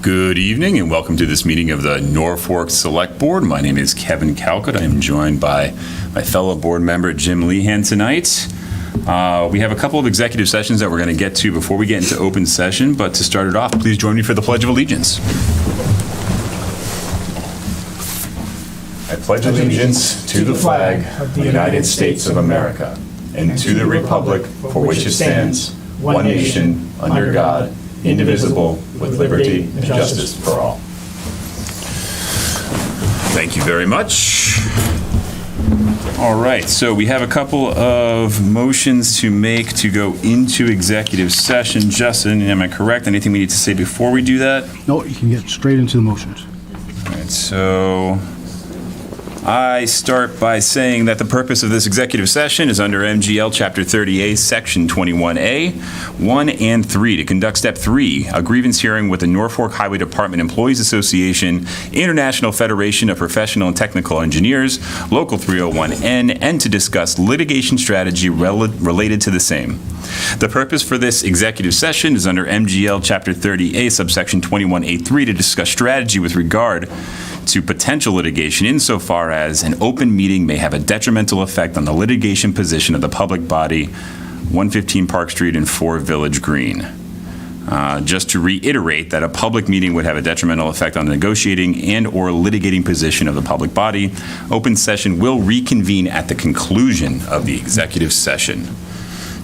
Good evening and welcome to this meeting of the Norfolk Select Board. My name is Kevin Calcutt. I am joined by my fellow board member Jim Lehan tonight. We have a couple of executive sessions that we're going to get to before we get into open session, but to start it off, please join me for the Pledge of Allegiance. I pledge allegiance to the flag of the United States of America and to the republic for which it stands, one nation, under God, indivisible, with liberty and justice for all. Thank you very much. All right, so we have a couple of motions to make to go into executive session. Justin, am I correct? Anything we need to say before we do that? No, you can get straight into the motions. All right, so I start by saying that the purpose of this executive session is under MGL Chapter 30A, Section 21A, 1 and 3, to conduct Step 3, a grievance hearing with the Norfolk Highway Department Employees Association, International Federation of Professional and Technical Engineers, Local 301N, and to discuss litigation strategy related to the same. The purpose for this executive session is under MGL Chapter 30A, Subsection 21A3, to discuss strategy with regard to potential litigation insofar as an open meeting may have a detrimental effect on the litigation position of the public body, 115 Park Street and 4 Village Green. Just to reiterate that a public meeting would have a detrimental effect on the negotiating and or litigating position of the public body. Open session will reconvene at the conclusion of the executive session.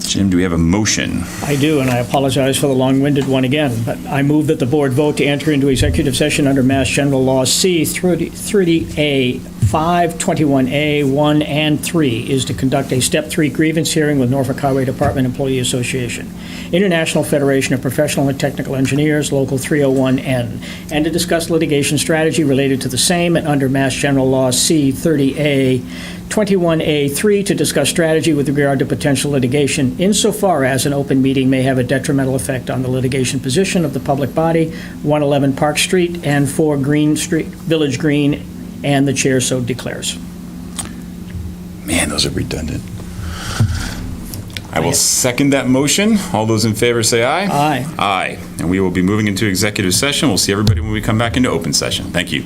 Jim, do we have a motion? I do, and I apologize for the long-winded one again, but I move that the board vote to enter into executive session under Mass General Law C 30A 521A 1 and 3 is to conduct a Step 3 grievance hearing with Norfolk Highway Department Employee Association, International Federation of Professional and Technical Engineers, Local 301N, and to discuss litigation strategy related to the same, and under Mass General Law C 30A 21A3 to discuss strategy with regard to potential litigation insofar as an open meeting may have a detrimental effect on the litigation position of the public body, 111 Park Street and 4 Green Street, Village Green, and the chair so declares. Man, those are redundant. I will second that motion. All those in favor say aye. Aye. Aye. And we will be moving into executive session. We'll see everybody when we come back into open session. Thank you.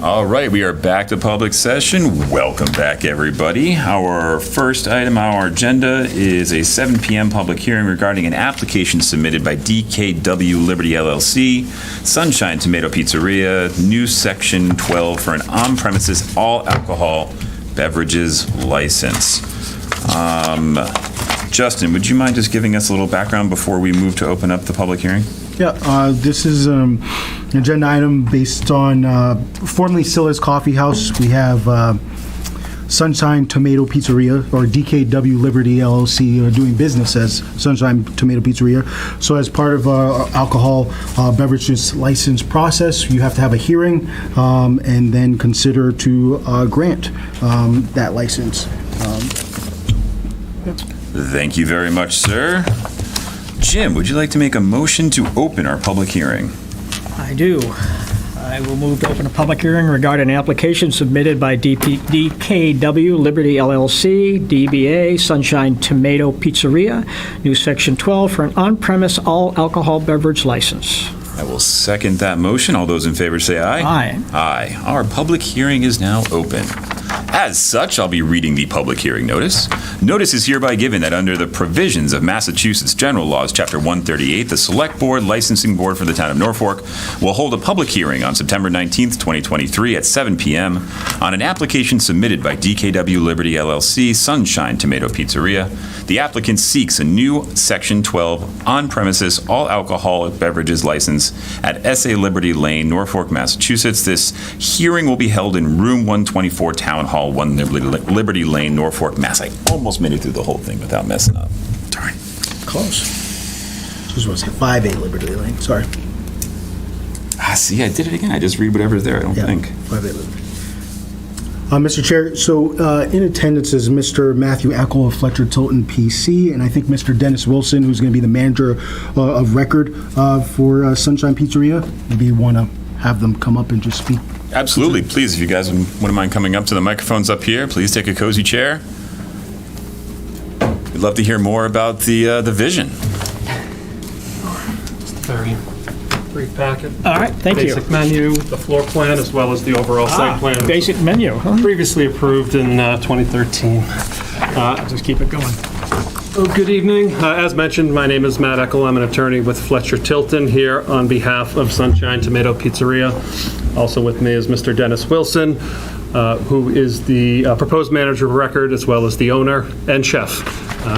All right, we are back to public session. Welcome back, everybody. Our first item on our agenda is a 7 p.m. public hearing regarding an application submitted by DKW Liberty LLC, Sunshine Tomato Pizzeria, new Section 12 for an on-premises all-alcohol beverages license. Justin, would you mind just giving us a little background before we move to open up the public hearing? Yeah, this is an agenda item based on formerly Silla's Coffee House. We have Sunshine Tomato Pizzeria, or DKW Liberty LLC, doing business as Sunshine Tomato Pizzeria. So as part of our alcohol beverages license process, you have to have a hearing and then consider to grant that license. Thank you very much, sir. Jim, would you like to make a motion to open our public hearing? I do. I will move to open a public hearing regarding an application submitted by DKW Liberty LLC, DBA Sunshine Tomato Pizzeria, new Section 12 for an on-premise all-alcohol beverage license. I will second that motion. All those in favor say aye. Aye. Aye. Our public hearing is now open. As such, I'll be reading the public hearing notice. Notice is hereby given that under the provisions of Massachusetts General Laws, Chapter 138, the Select Board Licensing Board for the Town of Norfolk will hold a public hearing on September 19th, 2023 at 7 p.m. on an application submitted by DKW Liberty LLC, Sunshine Tomato Pizzeria. The applicant seeks a new Section 12 on-premises all-alcoholic beverages license at SA Liberty Lane, Norfolk, Massachusetts. This hearing will be held in Room 124, Town Hall, 1 Liberty Lane, Norfolk, Mass. I almost made it through the whole thing without messing up. Darn. Close. This was 5A Liberty Lane, sorry. See, I did it again. I just read whatever's there, I don't think. 5A Liberty. Mr. Chair, so in attendance is Mr. Matthew Eckel of Fletcher Tilton PC, and I think Mr. Dennis Wilson, who's going to be the manager of record for Sunshine Pizzeria. Maybe you want to have them come up and just speak. Absolutely. Please, if you guys wouldn't mind coming up to the microphones up here, please take a cozy chair. We'd love to hear more about the vision. Just a very brief packet. All right, thank you. Basic menu, the floor plan, as well as the overall site plan. which Basic menu, huh? was previously approved in 2013. Just keep it going. Good evening. As mentioned, my name is Matt Eckel. I'm an attorney with Fletcher Tilton here on behalf of Sunshine Tomato Pizzeria. Also with me is Mr. Dennis Wilson, who is the proposed manager of record as well as the owner and chef.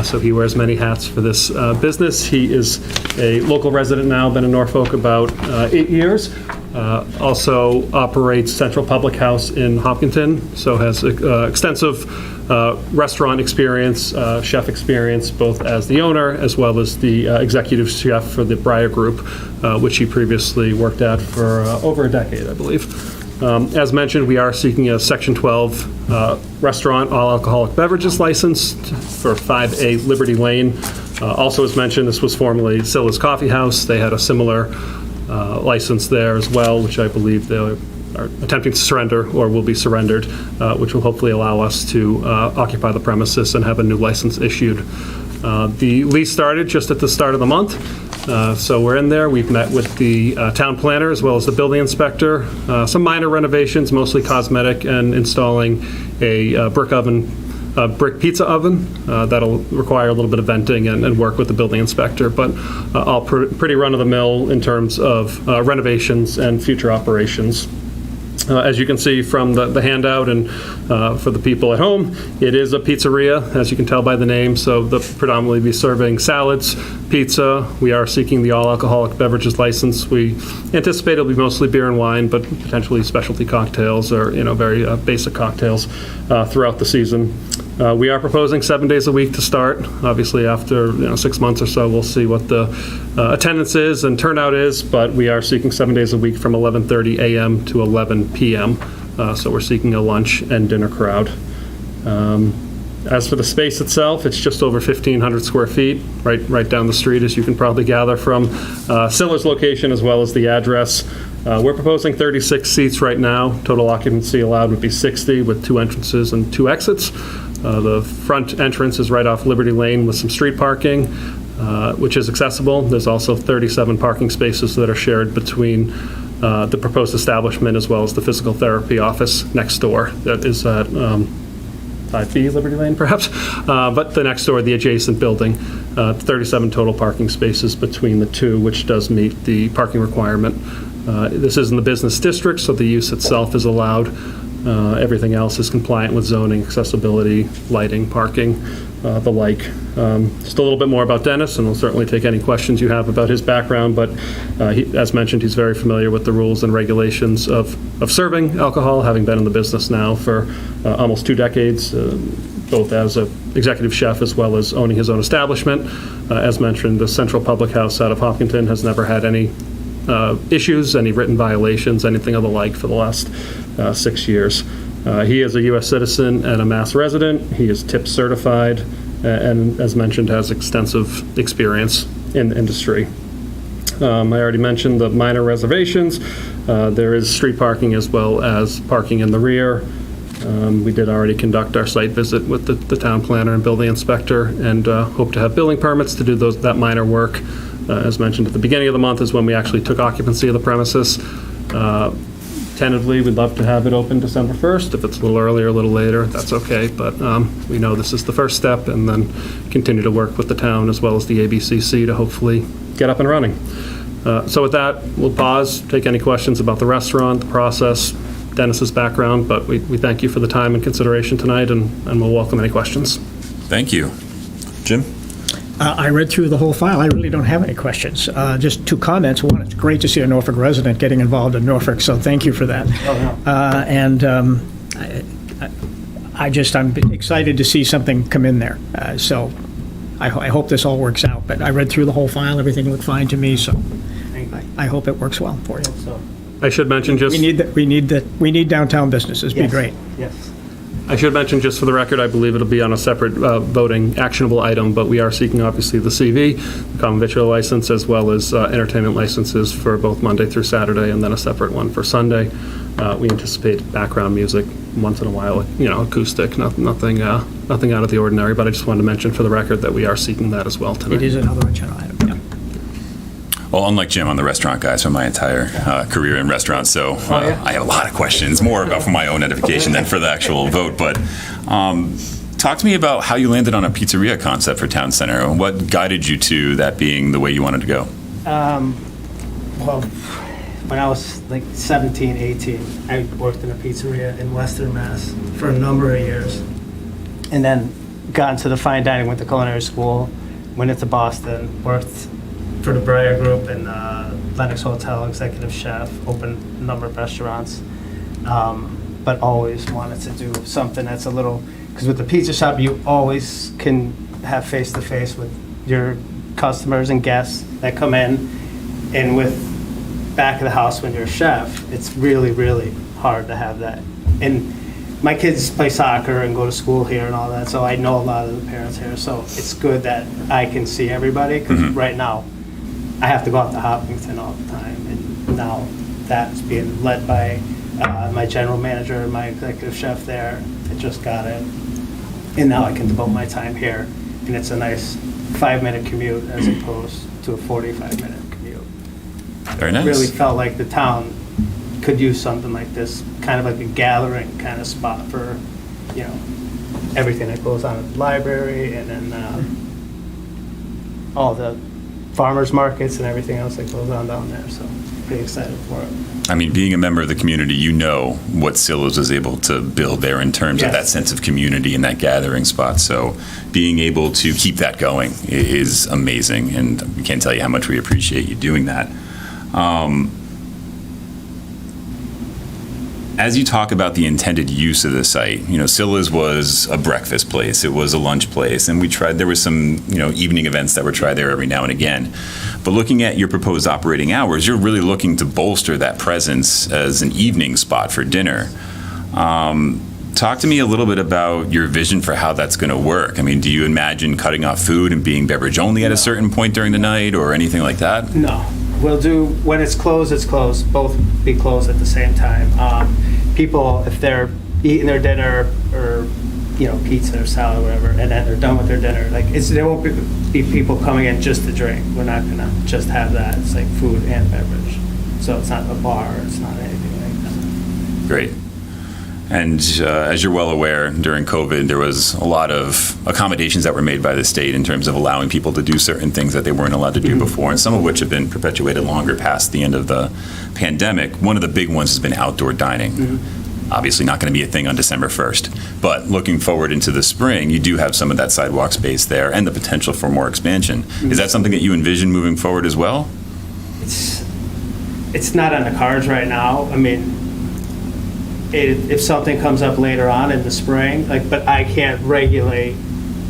So he wears many hats for this business. He is a local resident now, been in Norfolk about 8 years. Also operates Central Public House in Hopkinton, so has extensive restaurant experience, chef experience, both as the owner as well as the executive chef for the Breyer Group, which he previously worked at for over a decade, I believe. As mentioned, we are seeking a Section 12 restaurant all-alcoholic beverages license for 5A Liberty Lane. Also, as mentioned, this was formerly Silla's Coffee House. They had a similar license there as well, which I believe they are attempting to surrender or will be surrendered, which will hopefully allow us to occupy the premises and have a new license issued. The lease started just at the start of the month. So we're in there. We've met with the town planner as well as the building inspector. Some minor renovations, mostly cosmetic, and installing a brick pizza oven that'll require a little bit of venting and work with the building inspector, but all pretty run-of-the-mill in terms of renovations and future operations. As you can see from the handout and for the people at home, it is a pizzeria, as you can tell by the name, so they'll predominantly be serving salads, pizza. We are seeking the all-alcoholic beverages license. We anticipate it'll be mostly beer and wine, but potentially specialty cocktails or very basic cocktails throughout the season. We are proposing 7 days a week to start. Obviously, after 6 months or so, we'll see what the attendance is and turnout is, but we are seeking 7 days a week from 11:30 a.m. to 11 p.m. So we're seeking a lunch and dinner crowd. As for the space itself, it's just over 1,500 square feet, right down the street, as you can probably gather from Silla's location as well as the address. We're proposing 36 seats right now. Total occupancy allowed would be 60 with 2 entrances and 2 exits. The front entrance is right off Liberty Lane with some street parking, which is accessible. There's also 37 parking spaces that are shared between the proposed establishment as well as the physical therapy office next door that is at 5B Liberty Lane, perhaps, but the next door, the adjacent building, 37 total parking spaces between the two, which does meet the parking requirement. This is in the business district, so the use itself is allowed. Everything else is compliant with zoning, accessibility, lighting, parking, the like. Just a little bit more about Dennis, and we'll certainly take any questions you have about his background, but as mentioned, he's very familiar with the rules and regulations of serving alcohol, having been in the business now for almost 2 decades, both as an executive chef as well as owning his own establishment. As mentioned, the Central Public House out of Hopkinton has never had any issues, any written violations, anything of the like for the last 6 years. He is a U.S. citizen and a Mass resident. He is TIP certified and, as mentioned, has extensive experience in the industry. I already mentioned the minor reservations. There is street parking as well as parking in the rear. We did already conduct our site visit with the town planner and building inspector and hope to have building permits to do that minor work. As mentioned at the beginning of the month is when we actually took occupancy of the premises. Tentatively, we'd love to have it open December 1st. If it's a little earlier, a little later, that's okay. But we know this is the first step, and then continue to work with the town as well as the ABCC to hopefully get up and running. So with that, we'll pause, take any questions about the restaurant, the process, Dennis's background, but we thank you for the time and consideration tonight, and we'll welcome any questions. Thank you. Jim? I read through the whole file. I really don't have any questions. Just 2 comments. One, it's great to see a Norfolk resident getting involved in Norfolk, so thank you for that. I'm excited to see something come in there. So I hope this all works out. But I read through the whole file. Everything looked fine to me, so I hope it works well for you. I should mention just... We need downtown businesses. Be great. Yes. I should mention, just for the record, I believe it'll be on a separate voting actionable item, but we are seeking, obviously, the CV, the common victual license, as well as entertainment licenses for both Monday through Saturday, and then a separate one for Sunday. We anticipate background music once in a while, acoustic, nothing out of the ordinary, but I just wanted to mention for the record that we are seeking that as well tonight. It is another agenda item, yeah. Well, unlike Jim, I'm the restaurant guy, so my entire career in restaurants, so I have a lot of questions, more about for my own edification than for the actual vote. But talk to me about how you landed on a pizzeria concept for Town Center. What guided you to that being the way you wanted to go? Well, when I was like 17, 18, I worked in a pizzeria in Western Mass for a number of years. And then got into the fine dining, went to culinary school, went into Boston, worked for the Breyer Group and Lennox Hotel, executive chef, opened a number of restaurants, but always wanted to do something that's a little, because with the pizza shop, you always can have face-to-face with your customers and guests that come in, and with back of the house when you're a chef, it's really, really hard to have that. And my kids play soccer and go to school here and all that, so I know a lot of the parents here, so it's good that I can see everybody, because right now, I have to go out to Hopkinton all the time, and now that's being led by my general manager and my executive chef there. I just got it, and now I can devote my time here, and it's a nice 5-minute commute as opposed to a 45-minute commute. Very nice. Really felt like the town could use something like this, kind of like a gathering kind of spot for, everything that goes on at the library, and then all the farmers markets and everything else that goes on down there, so pretty excited for it. I mean, being a member of the community, you know what Silla's was able to build there in terms of that sense of community and that gathering spot. So being able to keep that going is amazing, and we can't tell you how much we appreciate you doing that. As you talk about the intended use of the site, Silla's was a breakfast place, it was a lunch place, and there was some, evening events that were tried there every now and again. But looking at your proposed operating hours, you're really looking to bolster that presence as an evening spot for dinner. Talk to me a little bit about your vision for how that's going to work. I mean, do you imagine cutting off food and being beverage only at a certain point during the night or anything like that? No. We'll do, when it's closed, it's closed. Both be closed at the same time. People, if they're eating their dinner or, pizza or salad or whatever, and then they're done with their dinner, there won't be people coming in just to drink. We're not going to just have that. It's like food and beverage. So it's not a bar, it's not anything like that. Great. And as you're well aware, during COVID, there was a lot of accommodations that were made by the state in terms of allowing people to do certain things that they weren't allowed to do before, and some of which have been perpetuated longer past the end of the pandemic. One of the big ones has been outdoor dining. Obviously not going to be a thing on December 1st, but looking forward into the spring, you do have some of that sidewalk space there and the potential for more expansion. Is that something that you envision moving forward as well? It's not on the cards right now. I mean, if something comes up later on in the spring, but I can't regulate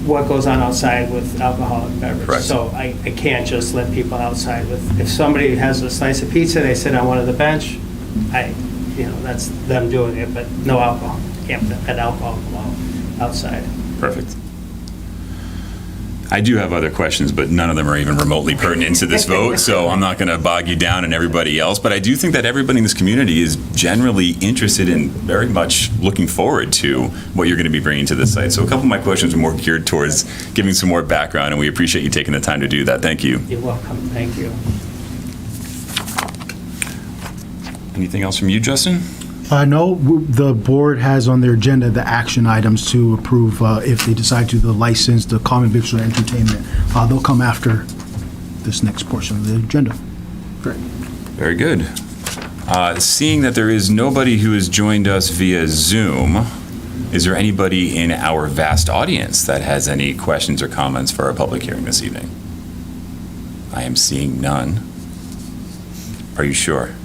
what goes on outside with alcoholic beverages. Correct. So I can't just let people outside with, if somebody has a slice of pizza, they sit on one of the bench, that's them doing it, but no alcohol. Can't let alcohol go outside. Perfect. I do have other questions, but none of them are even remotely pertinent to this vote, so I'm not going to bog you down and everybody else. But I do think that everybody in this community is generally interested in very much looking forward to what you're going to be bringing to this site. So a couple of my questions are more geared towards giving some more background, and we appreciate you taking the time to do that. Thank you. You're welcome. Thank you. Anything else from you, Justin? No, the board has on their agenda the action items to approve if they decide to, the license, the common victual entertainment. They'll come after this next portion of the agenda. Great. Very good. Seeing that there is nobody who has joined us via Zoom, is there anybody in our vast audience that has any questions or comments for our public hearing this evening? I am seeing none. Are you sure?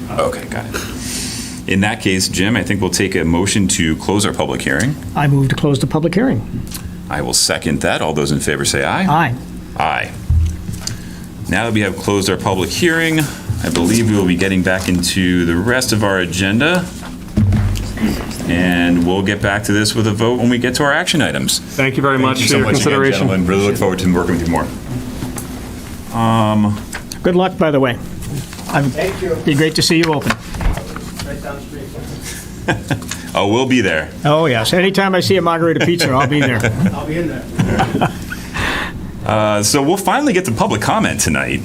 Okay, got it. In that case, Jim, I think we'll take a motion to close our public hearing. I move to close the public hearing. I will second that. All those in favor say aye. Aye. Aye. Now that we have closed our public hearing, I believe we will be getting back into the rest of our agenda. And we'll get back to this with a vote when we get to our action items. Thank you very much Thank you for so your much again, consideration. gentlemen. Really look forward to working with you more. Good luck, by the way. Thank you. Be great to see you open. Right down the street. Oh, we'll be there. Oh, yes. Anytime I see a margarita pizza, I'll be there. I'll be in there. So we'll finally get to public comment tonight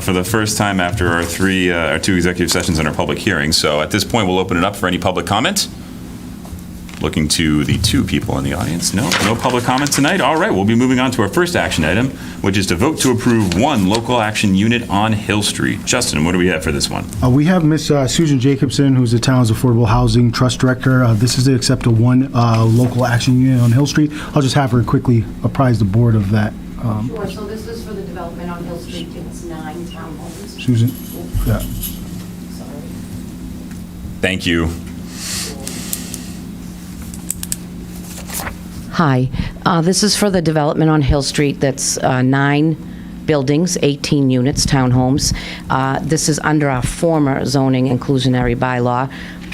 for the first time after our two executive sessions and our public hearing. So at this point, we'll open it up for any public comment. Looking to the two people in the audience. No public comment tonight. All right, we'll be moving on to our first action item, which is to vote to approve one local action unit on Hill Street. Justin, what do we have for this one? We have Miss Susan Jacobson, who's the town's Affordable Housing Trust Director. This is to accept a one local action unit on Hill Street. I'll just have her quickly apprise the board of that. Sure, so this is for the development on Hill Street, it's 9 townhomes. Susan? Yeah. Sorry. Thank you. Hi, this is for the development on Hill Street that's 9 buildings, 18 units, townhomes. This is under our former zoning inclusionary bylaw.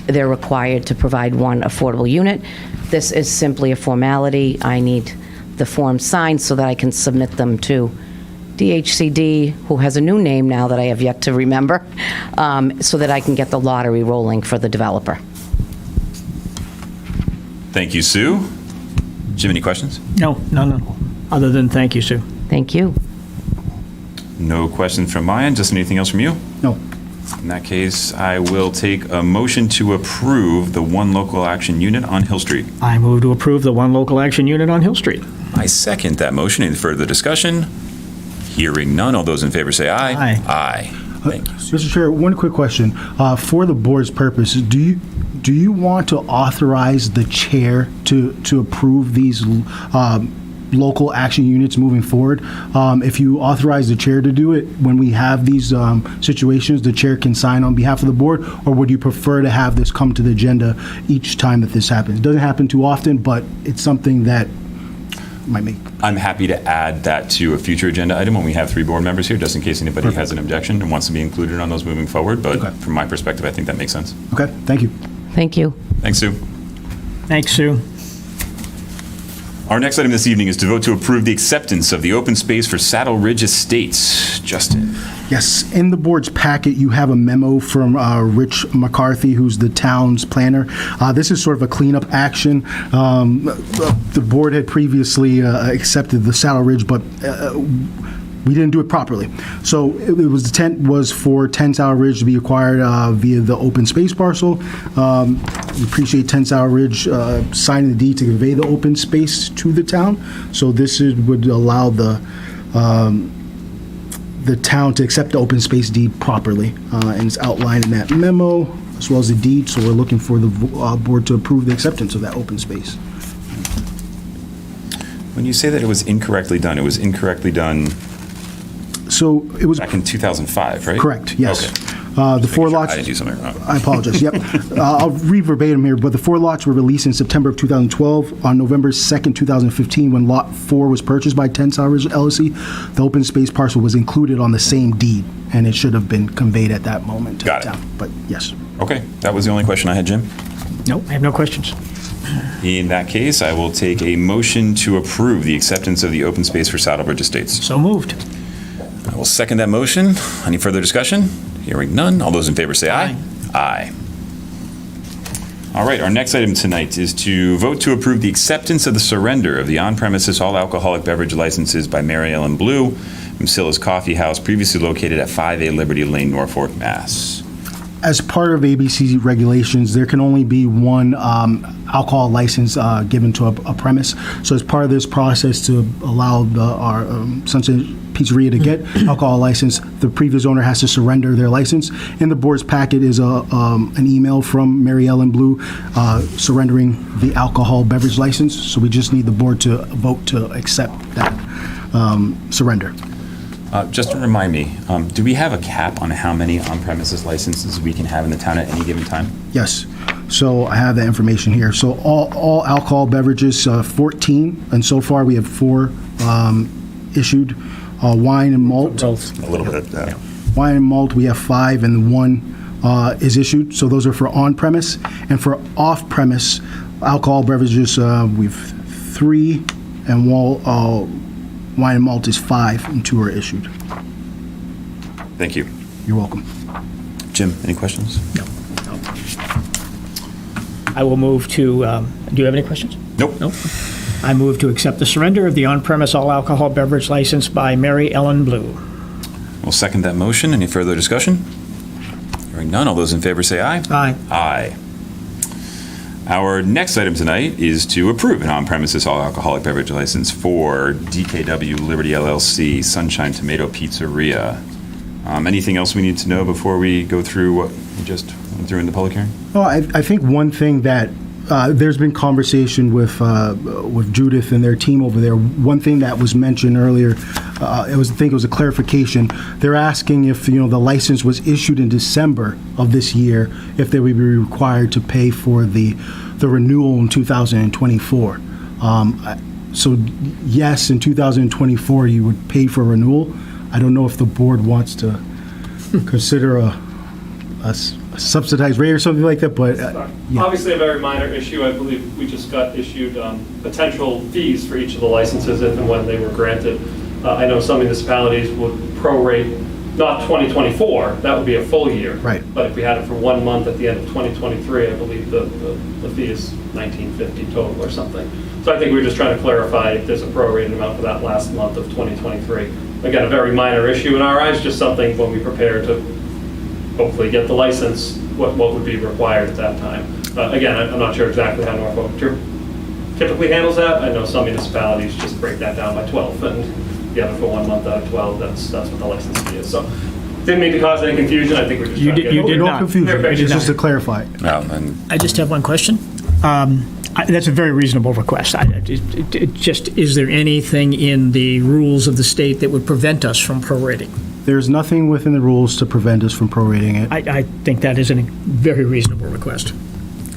They're required to provide one affordable unit. This is simply a formality. I need the form signed so that I can submit them to DHCD, who has a new name now that I have yet to remember, so that I can get the lottery rolling for the developer. Thank you, Sue. Jim, any questions? No, other than thank you, Sue. Thank you. No questions from my end. Just anything else from you? No. In that case, I will take a motion to approve the one local action unit on Hill Street. I move to approve the one local action unit on Hill Street. I second that motion. Any further discussion? Hearing none. All those in favor say aye. Aye. Aye. Thank you. Mr. Chair, one quick question. For the board's purpose, do you want to authorize the chair to approve these local action units moving forward? If you authorize the chair to do it, when we have these situations, the chair can sign on behalf of the board, or would you prefer to have this come to the agenda each time that this happens? It doesn't happen too often, but it's something that might make. I'm happy to add that to a future agenda item when we have 3 board members here, just in case anybody has an objection and wants to be included on those moving forward. But Okay. from my perspective, I think that makes sense. Okay, thank you. Thank you. Thanks, Sue. Thanks, Sue. Our next item this evening is to vote to approve the acceptance of the open space for Saddle Ridge Estates. Justin. Yes, in the board's packet, you have a memo from Rich McCarthy, who's the town's planner. This is sort of a cleanup action. The board had previously accepted the Saddle Ridge, but we didn't do it properly. So it was, the intent was for 10 Sour Ridge to be acquired via the open space parcel. We appreciate 10 Sour Ridge signing the deed to convey the open space to the town. So this would allow the town to accept the open space deed properly, and it's outlined in that memo, as well as the deed, so we're looking for the board to approve the acceptance of that open space. When you say that it was incorrectly done, it was incorrectly done So it was back in 2005, right? correct, yes. Okay. The four Making sure lots. I didn't do something wrong. I apologize, yep. I'll read verbatim here, but the four lots were released in September of 2012. On November 2nd, 2015, when Lot 4 was purchased by 10 Sour Ridge LLC, the open space parcel was included on the same deed, and it should have been conveyed at that moment to the Got it. town. But yes. Okay, that was the only question I had, Jim. No, I have no questions. In that case, I will take a motion to approve the acceptance of the open space for Saddlebridge Estates. So moved. I will second that motion. Any further discussion? Hearing none. All those in favor say aye. Aye. All right, our next item tonight is to vote to approve the acceptance of the surrender of the on-premises all-alcoholic beverage licenses by Mary Ellen Blue from Silla's Coffee House, previously located at 5A Liberty Lane, Norfolk, Mass. As part of ABC regulations, there can only be one alcohol license given to a premise. So as part of this process to allow our Sunset Pizzeria to get alcohol license, the previous owner has to surrender their license. In the board's packet is an email from Mary Ellen Blue surrendering the alcohol beverage license. So we just need the board to vote to accept that surrender. Just to remind me, do we have a cap on how many on-premises licenses we can have in the town at any given time? Yes. So I have that information here. So all alcohol beverages, 14, and so far we have 4 issued. Wine and malt. A little bit. Wine and malt, we have 5, and 1 is issued. So those are for on-premise. And for off-premise alcohol beverages, we've 3, and wine and malt is 5, and 2 are issued. Thank you. You're welcome. Jim, any questions? No. I will move to, do you have any questions? Nope. No. I move to accept the surrender of the on-premise all-alcohol beverage license by Mary Ellen Blue. We'll second that motion. Any further discussion? Hearing none. All those in favor say aye. Aye. Aye. Our next item tonight is to approve an on-premises all-alcoholic beverage license for DKW Liberty LLC Sunshine Tomato Pizzeria. Anything else we need to know before we go through what we just went through in the public hearing? Well, I think one thing that there's been conversation with Judith and their team over there. One thing that was mentioned earlier, I think it was a clarification. They're asking if the license was issued in December of this year, if they would be required to pay for the renewal in 2024. So yes, in 2024 you would pay for renewal. I don't know if the board wants to consider a subsidized rate or something like that, but yeah. Obviously a very minor issue. I believe we just got issued potential fees for each of the licenses if and when they were granted. I know some municipalities would prorate, not 2024, that would be a full year. Right. But if we had it for 1 month at the end of 2023, I believe the fee is $19.50 total or something. So I think we're just trying to clarify if there's a prorated amount for that last month of 2023. Again, a very minor issue in our eyes, just something when we prepare to hopefully get the license, what would be required at that time. Again, I'm not sure exactly how Norfolk typically handles that. I know some municipalities just break that down by 12, and you have it for 1 month out of 12, that's what the license fee is. So didn't mean to cause any confusion. I think we're just trying to get you did No not. confusion, You did it's just not. to clarify. And I just have one question. That's a very reasonable request. It just, is there anything in the rules of the state that would prevent us from prorating? There's nothing within the rules to prevent us from prorating it. I think that is a very reasonable request.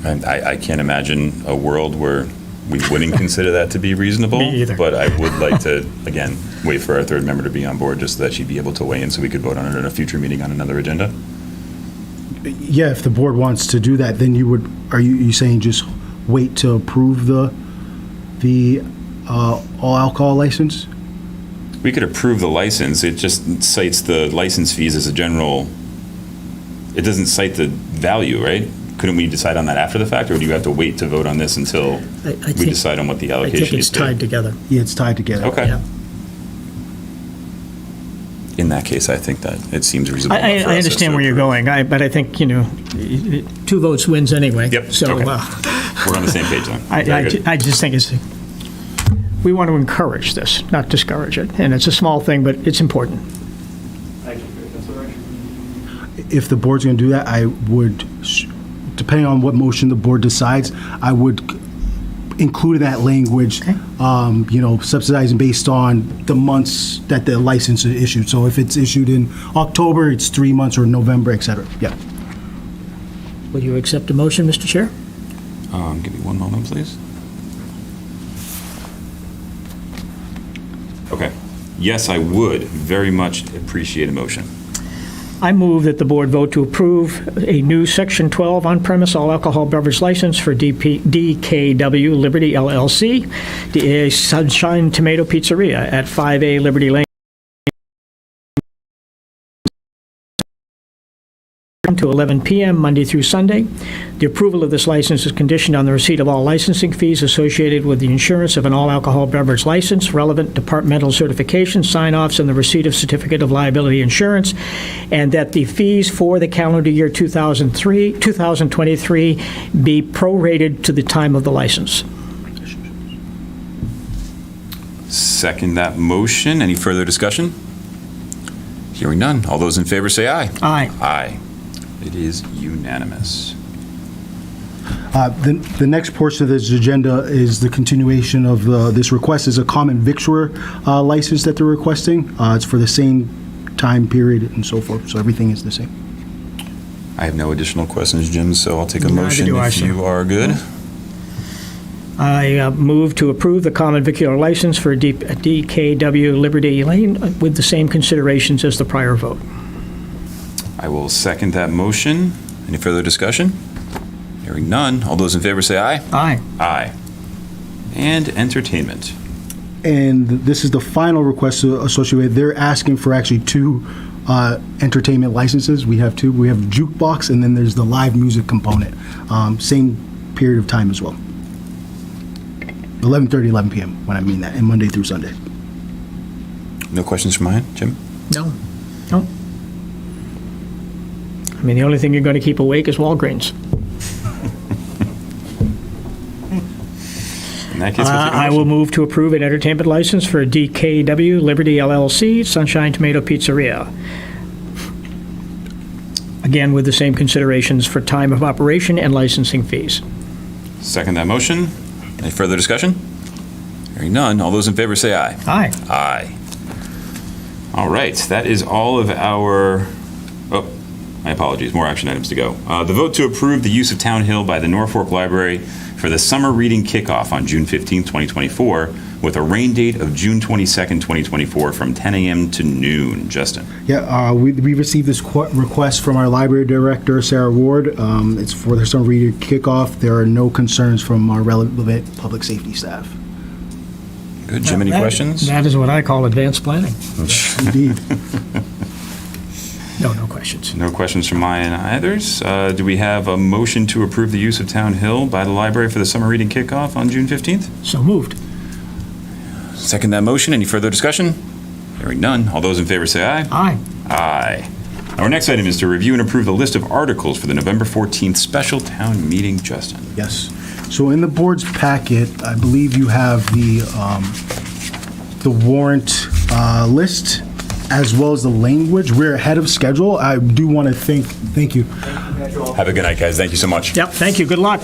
I can't imagine a world where we wouldn't consider that to be reasonable. Me either. But I would like to, again, wait for our third member to be on board just so that she'd be able to weigh in so we could vote on it at a future meeting on another agenda. Yeah, if the board wants to do that, then are you saying just wait to approve the all alcohol license? We could approve the license. It just cites the license fees as a general, it doesn't cite the value, right? Couldn't we decide on that after the fact, or do you have to wait to vote on this until I we think- decide on what the I allocation think it's is? tied together. Yeah, it's tied together. Okay. Yeah. In that case, I think that it seems reasonable. I enough for us understand to where you're approve. going, but I think, 2 votes wins anyway. Yep, So okay. We're on the same page then. Very good. I just think we want to encourage this, not discourage it. And it's a small thing, but it's important. Thank you for your consideration. If the board's going to do that, I would, depending on what motion the board decides, I would include that language, subsidizing based on the months that the license is issued. So if it's issued in October, it's 3 months, or November, et cetera. Yeah. Will you accept a motion, Mr. Chair? Give me one moment, please. Okay. Yes, I would very much appreciate a motion. I move that the board vote to approve a new Section 12 on-premise all alcohol beverage license for DKW Liberty LLC, the Sunshine Tomato Pizzeria at 5A Liberty Lane, to 11 p.m. Monday through Sunday. The approval of this license is conditioned on the receipt of all licensing fees associated with the insurance of an all-alcohol beverage license, relevant departmental certification, sign-offs, and the receipt of certificate of liability insurance, and that the fees for the calendar year 2023 be prorated to the time of the license. Second that motion. Any further discussion? Hearing none. All those in favor say aye. Aye. Aye. It is unanimous. The next portion of this agenda is the continuation of this request is a common victualler license that they're requesting. It's for the same time period and so forth, so everything is the same. I have no additional questions, Jim, so I'll take a Neither motion do I, if sir. you are good. I move to approve the common vicular license for DKW Liberty Lane with the same considerations as the prior vote. I will second that motion. Any further discussion? Hearing none. All those in favor say aye. Aye. Aye. And entertainment. And this is the final request associated. They're asking for actually 2 entertainment licenses. We have 2. We have jukebox, and then there's the live music component. Same period of time as well. 11:30, 11 p.m. when I mean that, and Monday through Sunday. No questions from mine, Jim? No. No. I mean, the only thing you're going to keep awake is Walgreens. In that case, we'll take a I will motion. move to approve an entertainment license for DKW Liberty LLC, Sunshine Tomato Pizzeria. Again, with the same considerations for time of operation and licensing fees. Second that motion. Any further discussion? Hearing none. All those in favor say aye. Aye. Aye. All right, that is all of our, oh, my apologies, more action items to go. The vote to approve the use of Town Hill by the Norfolk Library for the summer reading kickoff on June 15th, 2024, with a rain date of June 22nd, 2024, from 10 a.m. to noon. Justin? Yeah, we received this request from our library director, Sarah Ward. It's for the summer reader kickoff. There are no concerns from our relevant public safety staff. Good. Jim, any questions? That is what I call advanced planning. Indeed. No questions. No questions from mine either. Do we have a motion to approve the use of Town Hill by the library for the summer reading kickoff on June 15th? So moved. Second that motion. Any further discussion? Hearing none. All those in favor say aye. Aye. Aye. Our next item is to review and approve the list of articles for the November 14th special town meeting. Justin? Yes. So in the board's packet, I believe you have the warrant list as well as the language. We're ahead of schedule. I do want to thank you. Have a good night, guys. Thank you so much. Yep, thank you. Good luck.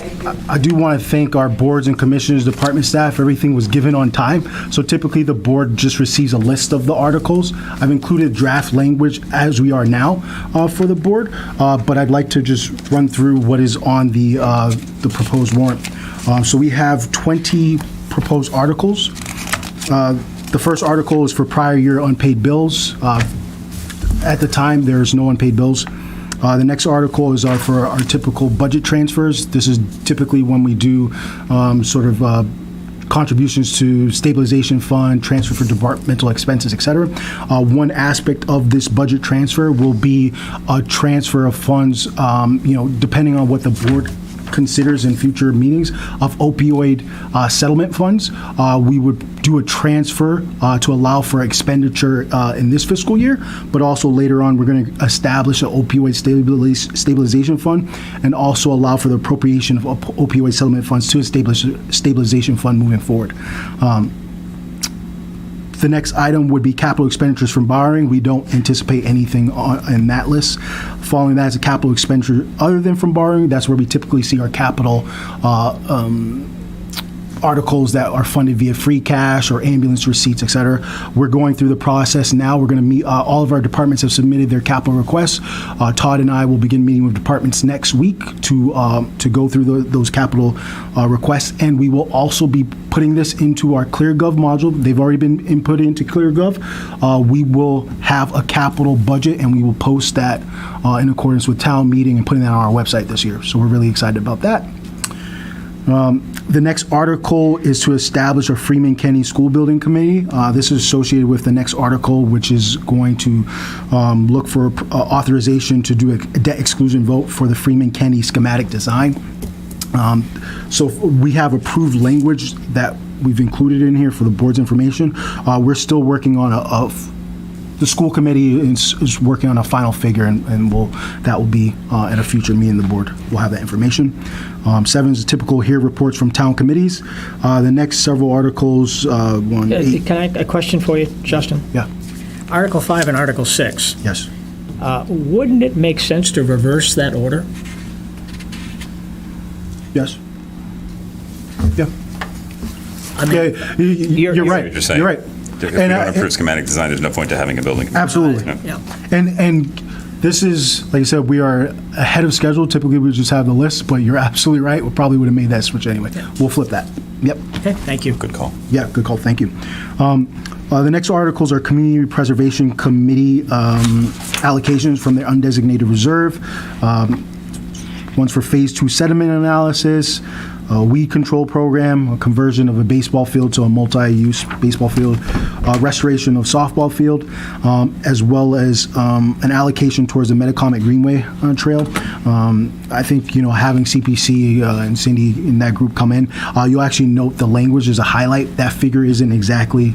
I do want to thank our boards and commissioners, department staff. Everything was given on time. So typically the board just receives a list of the articles. I've included draft language as we are now for the board, but I'd like to just run through what is on the proposed warrant. So we have 20 proposed articles. The first article is for prior year unpaid bills. At the time, there's no unpaid bills. The next article is for our typical budget transfers. This is typically when we do contributions to stabilization fund, transfer for departmental expenses, et cetera. One aspect of this budget transfer will be a transfer of funds, depending on what the board considers in future meetings of opioid settlement funds. We would do a transfer to allow for expenditure in this fiscal year, but also later on, we're going to establish an opioid stabilization fund and also allow for the appropriation of opioid settlement funds to a stabilization fund moving forward. The next item would be capital expenditures from borrowing. We don't anticipate anything in that list. Following that is a capital expenditure other than from borrowing. That's where we typically see our capital articles that are funded via free cash or ambulance receipts, et cetera. We're going through the process now. We're going to meet, all of our departments have submitted their capital requests. Todd and I will begin meeting with departments next week to go through those capital requests, and we will also be putting this into our ClearGov module. They've already been input into ClearGov. We will have a capital budget, and we will post that in accordance with town meeting and putting that on our website this year. So we're really excited about that. The next article is to establish a Freeman Kenny School Building Committee. This is associated with the next article, which is going to look for authorization to do a debt exclusion vote for the Freeman Kenny schematic design. So we have approved language that we've included in here for the board's information. We're still working on the school committee is working on a final figure, and that will be at a future meeting. The board will have that information. 7 is typical here reports from town committees. The next several articles, 1, 8. Can I, a question for you, Justin? Yeah. Article 5 and Article 6. Yes. Wouldn't it make sense to reverse that order? Yes. Yeah. I mean, Yeah. You're right. what you're saying. You're right. If we don't approve schematic design, there's no point to having a building committee. Absolutely. Yeah. And this is, like I said, we are ahead of schedule. Typically, we just have the list, but you're absolutely right. We probably would have made that switch anyway. We'll flip that. Yep. Okay, thank you. Good call. Yeah, good call. Thank you. The next articles are Community Preservation Committee allocations from their undesignated reserve. One's for Phase 2 sediment analysis, a weed control program, a conversion of a baseball field to a multi-use baseball field, restoration of softball field, as well as an allocation towards the Metacomet Greenway Trail. I think, having CPC and Cindy in that group come in, you'll actually note the language is a highlight. That figure isn't exactly,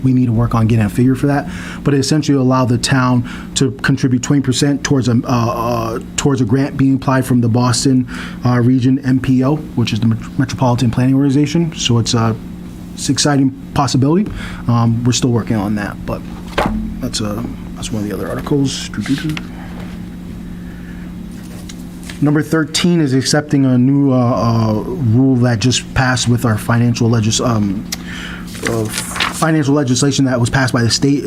we need to work on getting a figure for that, but it essentially allowed the town to contribute 20% towards a grant being applied from the Boston Region MPO, which is the Metropolitan Planning Organization. So it's an exciting possibility. We're still working on that, but that's one of the other articles. Number 13 is accepting a new rule that just passed with our financial legislation that was passed by the state.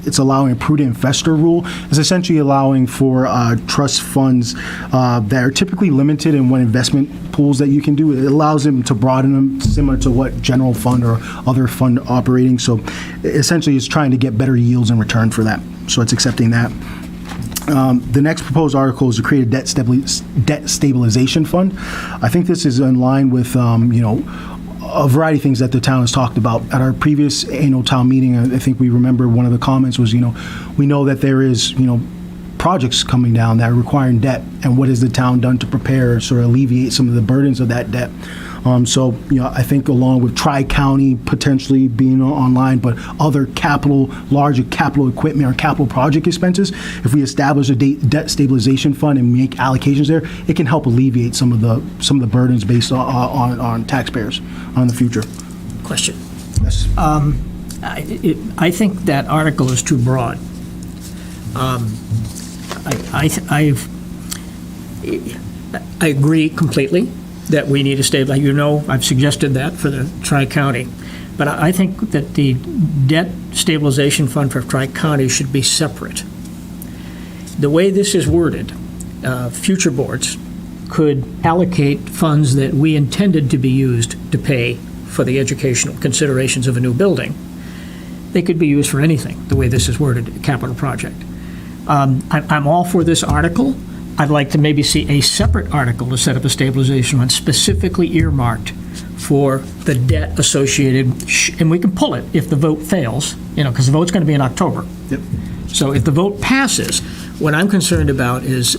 It's allowing a prudent investor rule. It's essentially allowing for trust funds that are typically limited in what investment pools that you can do. It allows them to broaden them, similar to what general fund or other fund operating. So essentially, it's trying to get better yields in return for that. So it's accepting that. The next proposed article is to create a debt stabilization fund. I think this is in line with, a variety of things that the town has talked about. At our previous annual town meeting, I think we remember one of the comments was, we know that there is, projects coming down that are requiring debt, and what has the town done to prepare or sort of alleviate some of the burdens of that debt? So, I think along with Tri-County potentially being online, but other larger capital equipment or capital project expenses, if we establish a debt stabilization fund and make allocations there, it can help alleviate some of the burdens based on taxpayers on the future. Question. Yes. I think that article is too broad. I agree completely that we need to stabilize. I've suggested that for the Tri-County. But I think that the debt stabilization fund for Tri-County should be separate. The way this is worded, future boards could allocate funds that we intended to be used to pay for the educational considerations of a new building. They could be used for anything, the way this is worded, a capital project. I'm all for this article. I'd like to maybe see a separate article to set up a stabilization fund specifically earmarked for the debt associated, and we can pull it if the vote fails, because the vote's going to be in October. Yep. So if the vote passes, what I'm concerned about is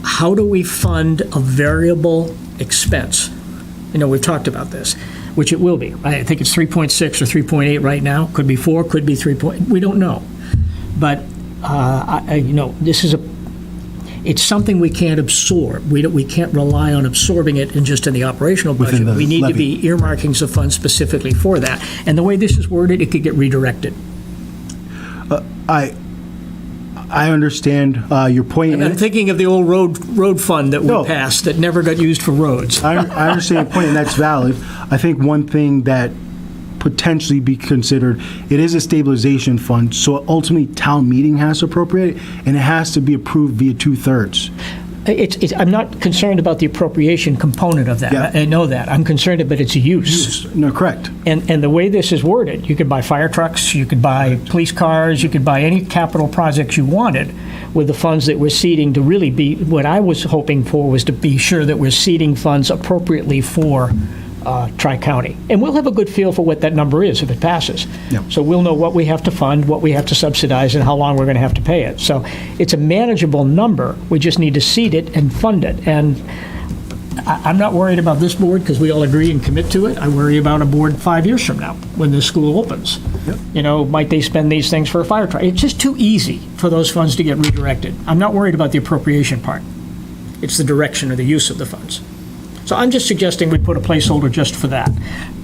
how do we fund a variable expense? We've talked about this, which it will be. I think it's 3.6 or 3.8 right now. Could be 4, could be 3. We don't know. But, this is it's something we can't absorb. We can't rely on absorbing it in the operational budget. Within the We need to levy. be earmarking some funds specifically for that. And the way this is worded, it could get redirected. I understand your point. I'm thinking of the old road fund that we No. passed that never got used for roads. I understand your point, and that's valid. I think one thing that potentially be considered, it is a stabilization fund, so ultimately town meeting has to appropriate it, and it has to be approved via 2/3. I'm not concerned about the appropriation component of that. Yeah. I know that. I'm concerned about its use. No, correct. And the way this is worded, you could buy fire trucks, you could buy police cars, you could buy any capital projects you wanted with the funds that we're seeding to really be, what I was hoping for was to be sure that we're seeding funds appropriately for Tri-County. And we'll have a good feel for what that number is if it passes. Yep. So we'll know what we have to fund, what we have to subsidize, and how long we're going to have to pay it. So it's a manageable number. We just need to seed it and fund it. And I'm not worried about this board because we all agree and commit to it. I worry about a board 5 years from now when the school opens. Might they spend these things for a fire truck? It's just too easy for those funds to get redirected. I'm not worried about the appropriation part. It's the direction or the use of the funds. So I'm just suggesting we put a placeholder just for that.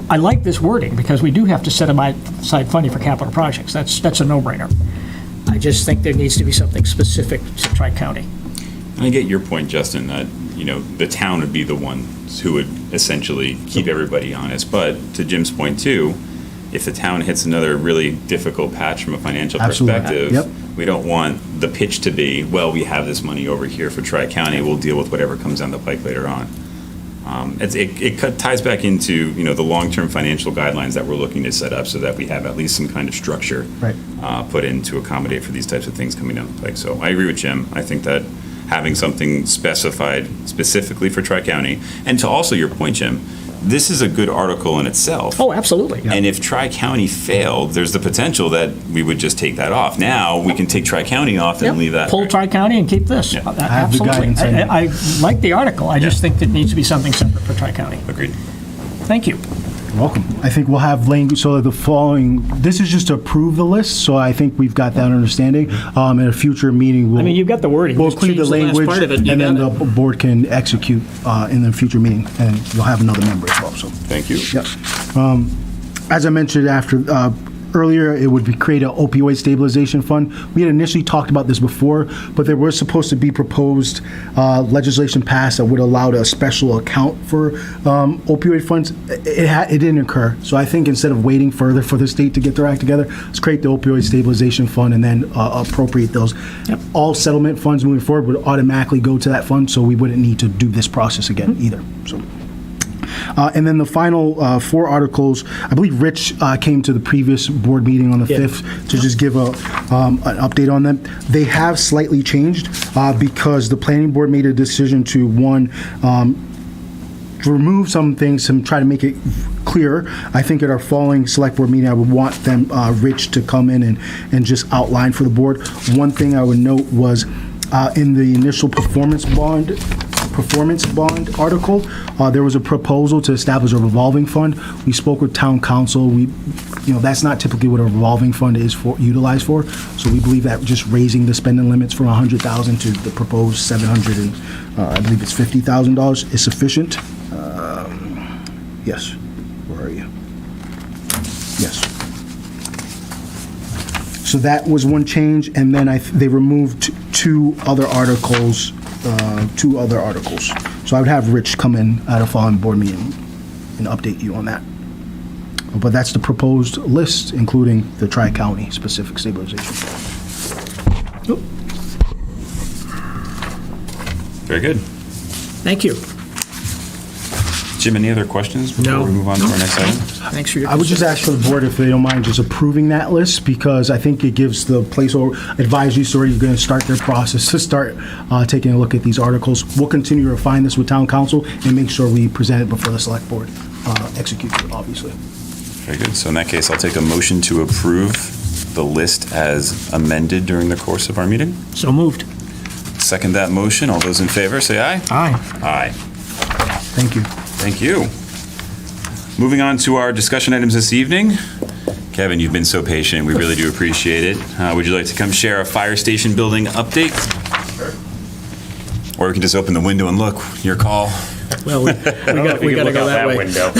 I like this wording because we do have to set aside funding for capital projects. That's a no-brainer. I just think there needs to be something specific to Tri-County. And I get your point, Justin, that, the town would be the ones who would essentially keep everybody honest. But to Jim's point too, if the town hits another really difficult patch from a financial Absolutely. perspective, Yep. we don't want the pitch to be, well, we have this money over here for Tri-County, we'll deal with whatever comes down the pike later on. It ties back into, the long-term financial guidelines that we're looking to set up so that we have at least some kind of structure Right. put in to accommodate for these types of things coming down the pike. So I agree with Jim. I think that having something specified specifically for Tri-County, and to also your point, Jim, this is a good article in itself. Oh, absolutely. And if Tri-County failed, there's the potential that we would just take that off. Now, we can take Tri-County off and Yep. leave that. Pull Tri-County and keep this. Yeah. have the Absolutely. guidance I need. I like the article. I just think it needs to be something separate for Tri-County. Agreed. Thank you. You're welcome. I think we'll have language, so the following, this is just to approve the list, so I think we've got that understanding. In a future meeting, we'll. I mean, you've got the wording. We'll Just include the change the last language, part of it, and you and then got the board can execute in the future meeting, and you'll have another member as well, so. Thank you. Yep. As I mentioned earlier, it would be create an opioid stabilization fund. We had initially talked about this before, but there was supposed to be proposed legislation passed that would allow a special account for opioid funds. It didn't occur. So I think instead of waiting further for the state to get their act together, let's create the opioid stabilization fund and then appropriate those. Yep. All settlement funds moving forward would automatically go to that fund, so we wouldn't need to do this process again either. So. And then the final 4 articles, I believe Rich came to the previous board meeting on the Yeah. 5th to just give an update on them. They have slightly changed because the planning board made a decision to, one, to remove some things and try to make it clearer. I think at our following select board meeting, I would want them, Rich, to come in and just outline for the board. One thing I would note was in the initial performance bond article, there was a proposal to establish a revolving fund. We spoke with town council. That's not typically what a revolving fund is utilized for. So we believe that just raising the spending limits from $100,000 to the proposed $700 and I believe it's $50,000 is sufficient. Yes. Where are you? Yes. So that was one change, and then they removed two other articles. So I would have Rich come in at a following board meeting and update you on that. But that's the proposed list, including the Tri-County specific stabilization. Very good. Thank you. Jim, any other questions before No. we move on to our next item? Thanks for your I would just ask for the board if they don't mind just approving that list, because I think it gives the placeholder advisory story going to start their process to start taking a look at these articles. We'll continue to refine this with town council and make sure we present it before the select board executes it, obviously. Very good. So in that case, I'll take a motion to approve the list as amended during the course of our meeting. So moved. second that motion. All those in favor, say aye. Aye. Aye. Thank you. Thank you. Moving on to our discussion items this evening. Kevin, you've been so patient. We really do appreciate it. Would you like to come share a fire station building update? Sure. Or we can just open the window and look. Your call. Well, we got to go that way. Window.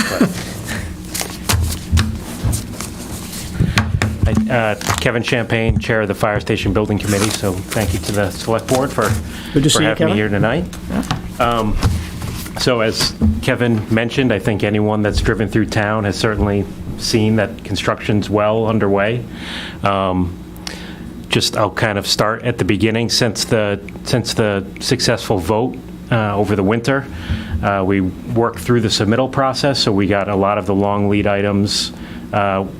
Kevin Champagne, Chair of the Fire Station Building Committee, so thank you to the Select Board for Good to see you, having me Kevin. here tonight. So as Kevin mentioned, I think anyone that's driven through town has certainly seen that construction's well underway. I'll kind of start at the beginning. Since the successful vote over the winter, we worked through the submittal process, so we got a lot of the long lead items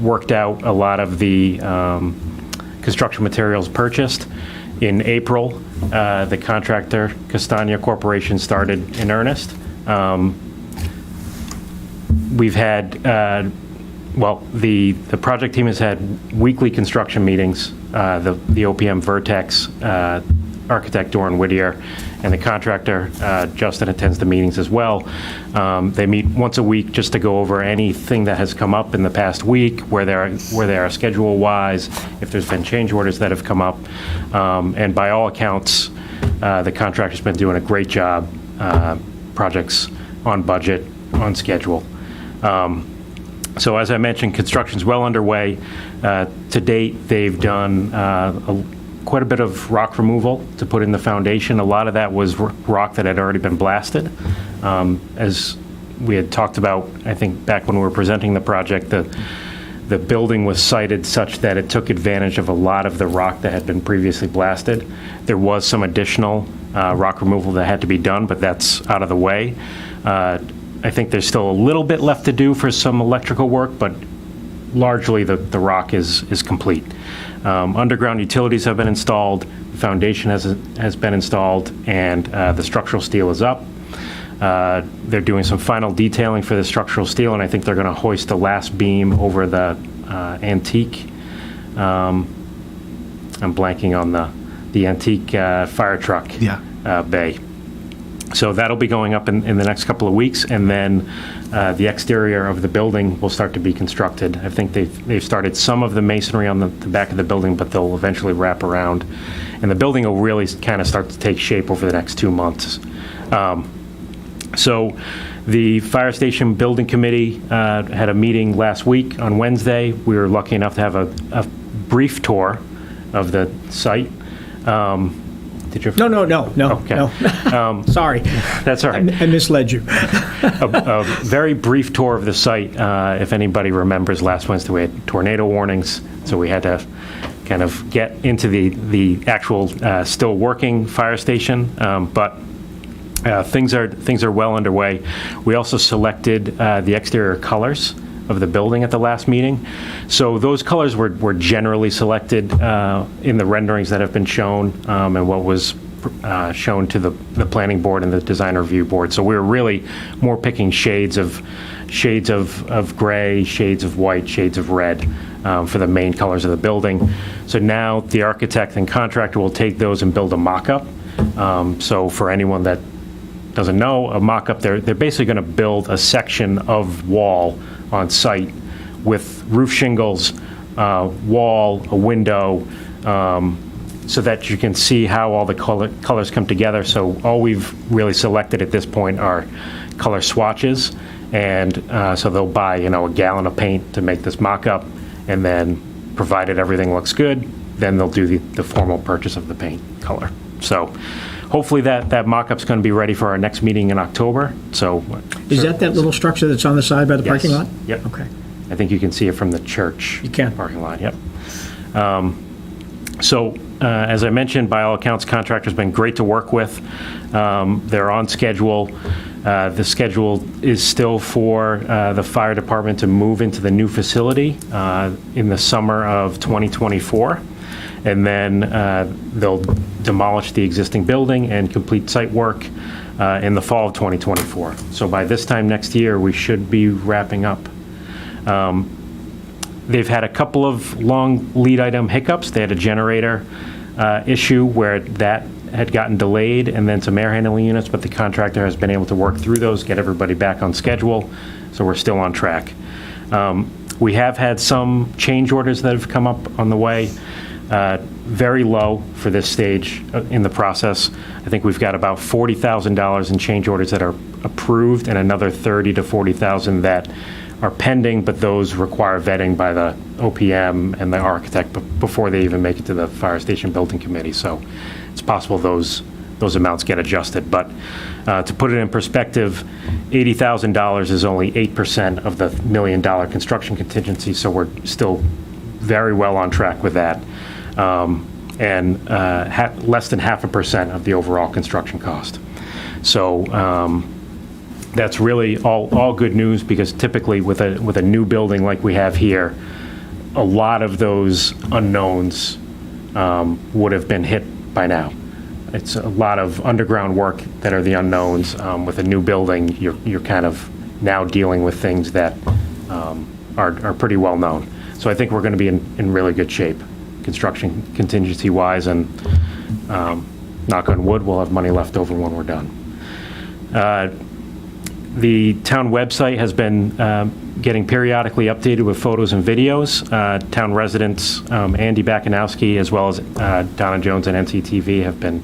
worked out, a lot of the construction materials purchased. In April, the contractor, Castagna Corporation, started in earnest. We've had, the project team has had weekly construction meetings. The OPM Vertex architect, Doran Whittier, and the contractor, Justin, attends the meetings as well. They meet once a week just to go over anything that has come up in the past week, where they are schedule-wise, if there's been change orders that have come up. And by all accounts, the contractor's been doing a great job. Projects on budget, on schedule. So as I mentioned, construction's well underway. To date, they've done quite a bit of rock removal to put in the foundation. A lot of that was rock that had already been blasted. As we had talked about, I think back when we were presenting the project, the building was sited such that it took advantage of a lot of the rock that had been previously blasted. There was some additional rock removal that had to be done, but that's out of the way. I think there's still a little bit left to do for some electrical work, but largely the rock is complete. Underground utilities have been installed, the foundation has been installed, and the structural steel is up. They're doing some final detailing for the structural steel, and I think they're going to hoist the last beam over the antique. I'm blanking on the antique fire truck bay. So that'll be going up in the next couple of weeks, and then the exterior of the building will start to be constructed. I think they've started some of the masonry on the back of the building, but they'll eventually wrap around. And the building will really kind of start to take shape over the next 2 months. So the Fire Station Building Committee had a meeting last week on Wednesday. We were lucky enough to have a brief tour of the site. Did you? No. Okay. No. Sorry. That's all right. I misled you. A very brief tour of the site. If anybody remembers, last Wednesday we had tornado warnings, so we had to kind of get into the actual still working fire station. But things are well underway. We also selected the exterior colors of the building at the last meeting. So those colors were generally selected in the renderings that have been shown and what was shown to the planning board and the design review board. So we were really more picking shades of gray, shades of white, shades of red for the main colors of the building. So now the architect and contractor will take those and build a mock-up. So for anyone that doesn't know, a mock-up, they're basically going to build a section of wall on site with roof shingles, wall, a window, so that you can see how all the colors come together. So all we've really selected at this point are color swatches, and so they'll buy a gallon of paint to make this mock-up, and then provided everything looks good, then they'll do the formal purchase of the paint color. So hopefully that mock-up's going to be ready for our next meeting in October. So Is that little structure that's on the side by the parking lot? Yep. Okay. I think you can see it from the church. You can. Parking lot, yep. So as I mentioned, by all accounts, contractor's been great to work with. They're on schedule. The schedule is still for the fire department to move into the new facility in the summer of 2024. And then they'll demolish the existing building and complete site work in the fall of 2024. So by this time next year, we should be wrapping up. They've had a couple of long lead item hiccups. They had a generator issue where that had gotten delayed, and then some air handling units, but the contractor has been able to work through those, get everybody back on schedule, so we're still on track. We have had some change orders that have come up on the way, very low for this stage in the process. I think we've got about $40,000 in change orders that are approved, and another $30,000 to $40,000 that are pending, but those require vetting by the OPM and the architect before they even make it to the fire station building committee. So it's possible those amounts get adjusted. But to put it in perspective, $80,000 is only 8% of the $1 million construction contingency, so we're still very well on track with that. And less than 0.5% of the overall construction cost. So that's really all good news, because typically with a new building like we have here, a lot of those unknowns would have been hit by now. It's a lot of underground work that are the unknowns. With a new building, you're kind of now dealing with things that are pretty well known. So I think we're going to be in really good shape, construction contingency-wise, and knock on wood, we'll have money left over when we're done. The town website has been getting periodically updated with photos and videos. Town residents, Andy Bakanowski, as well as Donna Jones and NCTV, have been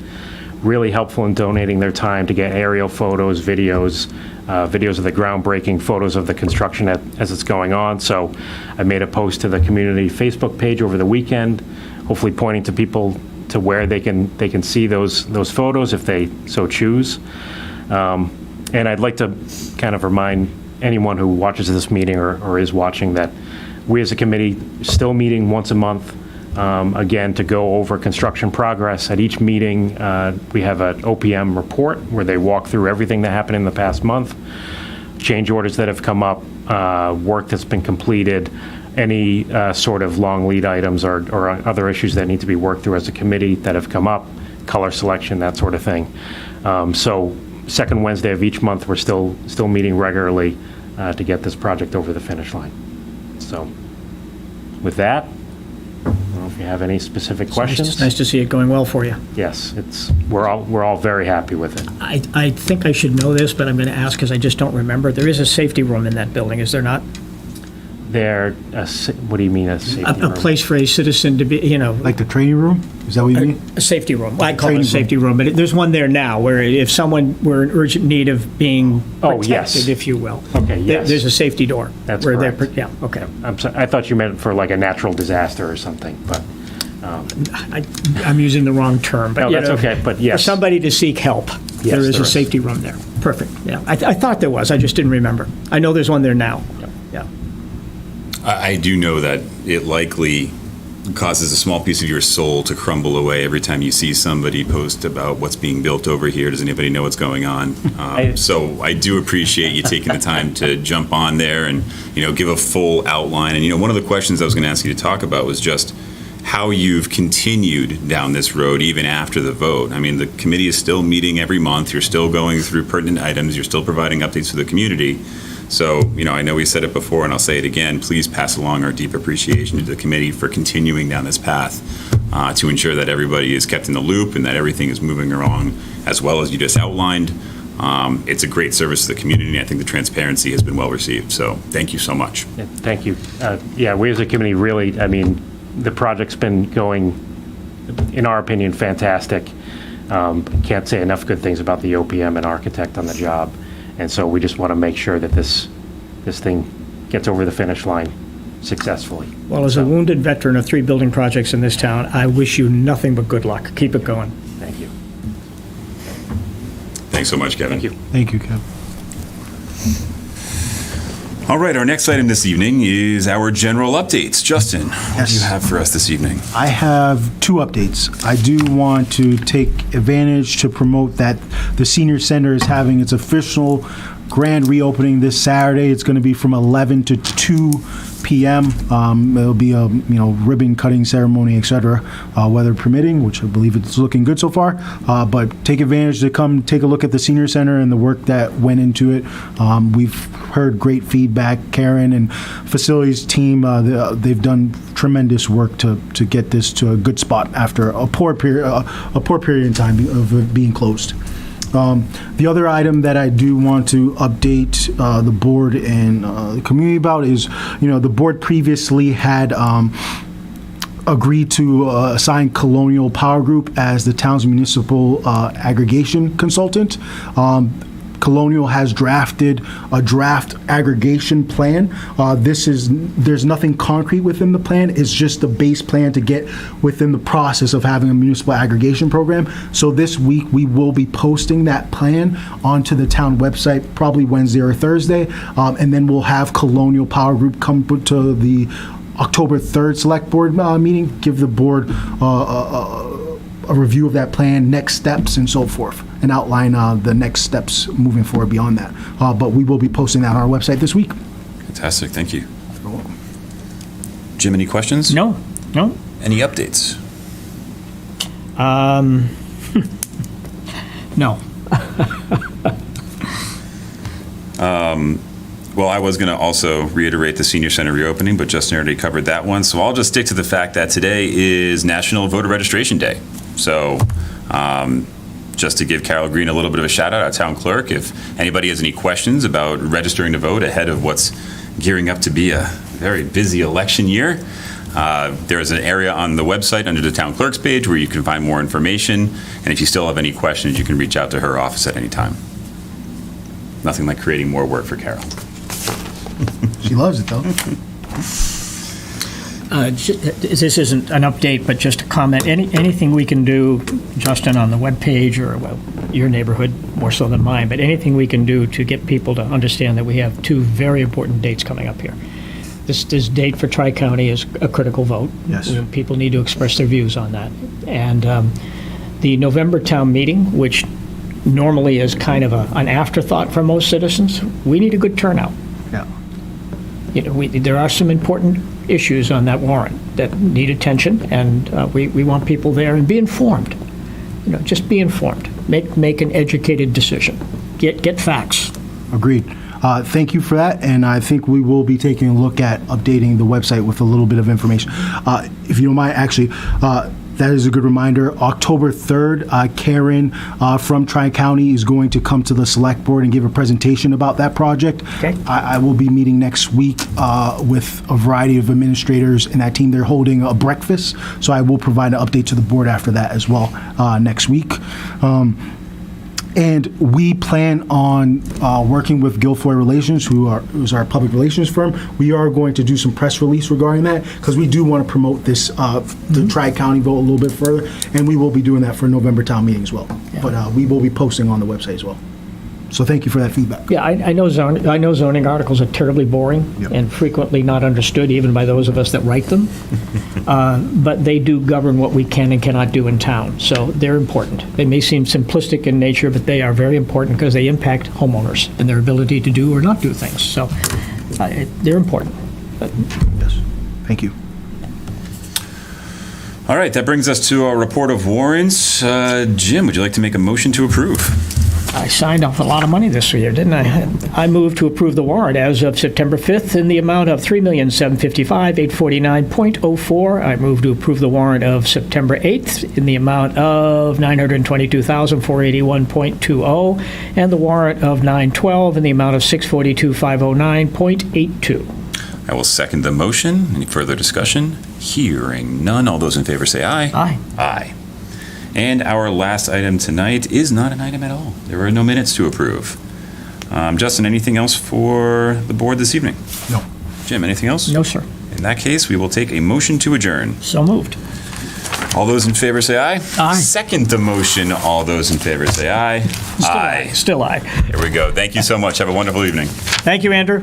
really helpful in donating their time to get aerial photos, videos of the groundbreaking, photos of the construction as it's going on. So I made a post to the community Facebook page over the weekend, hopefully pointing to people to where they can see those photos if they so choose. And I'd like to kind of remind anyone who watches this meeting or is watching that we as a committee still meeting once a month, again, to go over construction progress. At each meeting, we have an OPM report where they walk through everything that happened in the past month, change orders that have come up, work that's been completed, any sort of long lead items or other issues that need to be worked through as a committee that have come up, color selection, that sort of thing. So second Wednesday of each month, we're still meeting regularly to get this project over the finish line. So with that, I don't know if you have any specific questions. It's nice to see it going well for you. Yes, we're all very happy with it. I think I should know this, but I'm going to ask because I just don't remember. There is a safety room in that building, is there not? What do you mean a safety A room? place for a citizen to be, Like the training room? Is that what you mean? a safety room. I call it a Training room. safety room, but there's one there now where if someone were in urgent need of being Oh, protected, yes. if you will. Okay, yes. There's a safety door. That's where they're correct. Yeah, okay. I'm sorry, I thought you meant for like a natural disaster or something, but I'm using the wrong term, but No, that's okay, but yes. For somebody to seek help, there is there a is. safety room there. Perfect, yeah. I thought there was, I just didn't remember. I know there's one there now. Yep. Yeah. I do know that it likely causes a small piece of your soul to crumble away every time you see somebody post about what's being built over here. Does anybody know what's going on? So I do appreciate you taking the time to jump on there and give a full outline. And one of the questions I was going to ask you to talk about was just how you've continued down this road even after the vote. I mean, the committee is still meeting every month. You're still going through pertinent items. You're still providing updates to the community. So, I know we said it before, and I'll say it again, please pass along our deep appreciation to the committee for continuing down this path to ensure that everybody is kept in the loop and that everything is moving along as well as you just outlined. It's a great service to the community, and I think the transparency has been well received. So thank you so much. Yeah, thank you. Yeah, we as a committee really, the project's been going, in our opinion, fantastic. Can't say enough good things about the OPM and architect on the job. And so we just want to make sure that this thing gets over the finish line successfully. Well, as a wounded veteran of 3 building projects in this town, I wish you nothing but good luck. Keep it going. Thank you. Thanks so much, Kevin. Thank you. Thank you, Kev. All right, our next item this evening is our general updates. Justin, what do you have for us this evening? I have 2 updates. I do want to take advantage to promote that the Senior Center is having its official grand reopening this Saturday. It's going to be from 11 to 2 p.m. It'll be a ribbon cutting ceremony, etc., weather permitting, which I believe it's looking good so far. But take advantage to come take a look at the senior center and the work that went into it. We've heard great feedback. Karen and facilities team, they've done tremendous work to get this to a good spot after a poor period in time of it being closed. The other item that I do want to update the board and the community about is, the board previously had agreed to assign Colonial Power Group as the town's municipal aggregation consultant. Colonial has drafted a draft aggregation plan. There's nothing concrete within the plan. It's just the base plan to get within the process of having a municipal aggregation program. So this week we will be posting that plan onto the town website, probably Wednesday or Thursday, and then we'll have Colonial Power Group come to the October 3rd select board meeting, give the board a review of that plan, next steps, and so forth, and outline the next steps moving forward beyond that. But we will be posting that on our website this week. Fantastic, thank you. Jim, any questions? No. Any updates? No. Well, I was going to also reiterate the senior center reopening, but Justin already covered that one. So I'll just stick to the fact that today is National Voter Registration Day. So just to give Carol Green a little bit of a shout out, our town clerk, if anybody has any questions about registering to vote ahead of what's gearing up to be a very busy election year, there is an area on the website under the town clerk's page where you can find more information. And if you still have any questions, you can reach out to her office at any time. Nothing like creating more work for Carol. She loves it, though. This isn't an update, but just a comment. Anything we can do, Justin, on the webpage or your neighborhood more so than mine, but anything we can do to get people to understand that we have two very important dates coming up here. This date for Tri-County is a critical vote. Yes. People need to express their views on that. And the November town meeting, which normally is kind of an afterthought for most citizens, we need a good turnout. Yeah. There are some important issues on that warrant that need attention, and we want people there and be informed. Just be informed. Make an educated decision. Get facts. Agreed. Thank you for that, and I think we will be taking a look at updating the website with a little bit of information. If you don't mind, actually, that is a good reminder. October 3rd, Karen from Tri-County is going to come to the select board and give a presentation about that project. Okay. I will be meeting next week with a variety of administrators in that team. They're holding a breakfast, so I will provide an update to the board after that as well next week. And we plan on working with Guilfoyle Relations, who's our public relations firm. We are going to do some press release regarding that because we do want to promote this, the Tri-County vote a little bit further, and we will be doing that for November town meeting as well. Yeah. But we will be posting on the website as well. So thank you for that feedback. Yeah, I know zoning articles are terribly boring Yep. and frequently not understood, even by those of us that write them. But they do govern what we can and cannot do in town, so they're important. They may seem simplistic in nature, but they are very important because they impact homeowners and their ability to do or not do things. So they're important. Yes. Thank you. All right, that brings us to our report of warrants. Jim, would you like to make a motion to approve? I signed off a lot of money this year, didn't I? I moved to approve the warrant as of September 5th in the amount of $3,755,849.04. I moved to approve the warrant of September 8th in the amount of $922,481.20, and the warrant of 9/12 in the amount of $642,509.82. I will second the motion. Any further discussion? Hearing none. All those in favor say aye. Aye. Aye. And our last item tonight is not an item at all. There are no minutes to approve. Justin, anything else for the board this evening? No. Jim, anything else? No, sir. In that case, we will take a motion to adjourn. So moved. All those in favor say aye. Aye. Second the motion. All those in favor say aye. Aye. Still aye. Here we go. Thank you so much. Have a wonderful evening. Thank you, Andrew.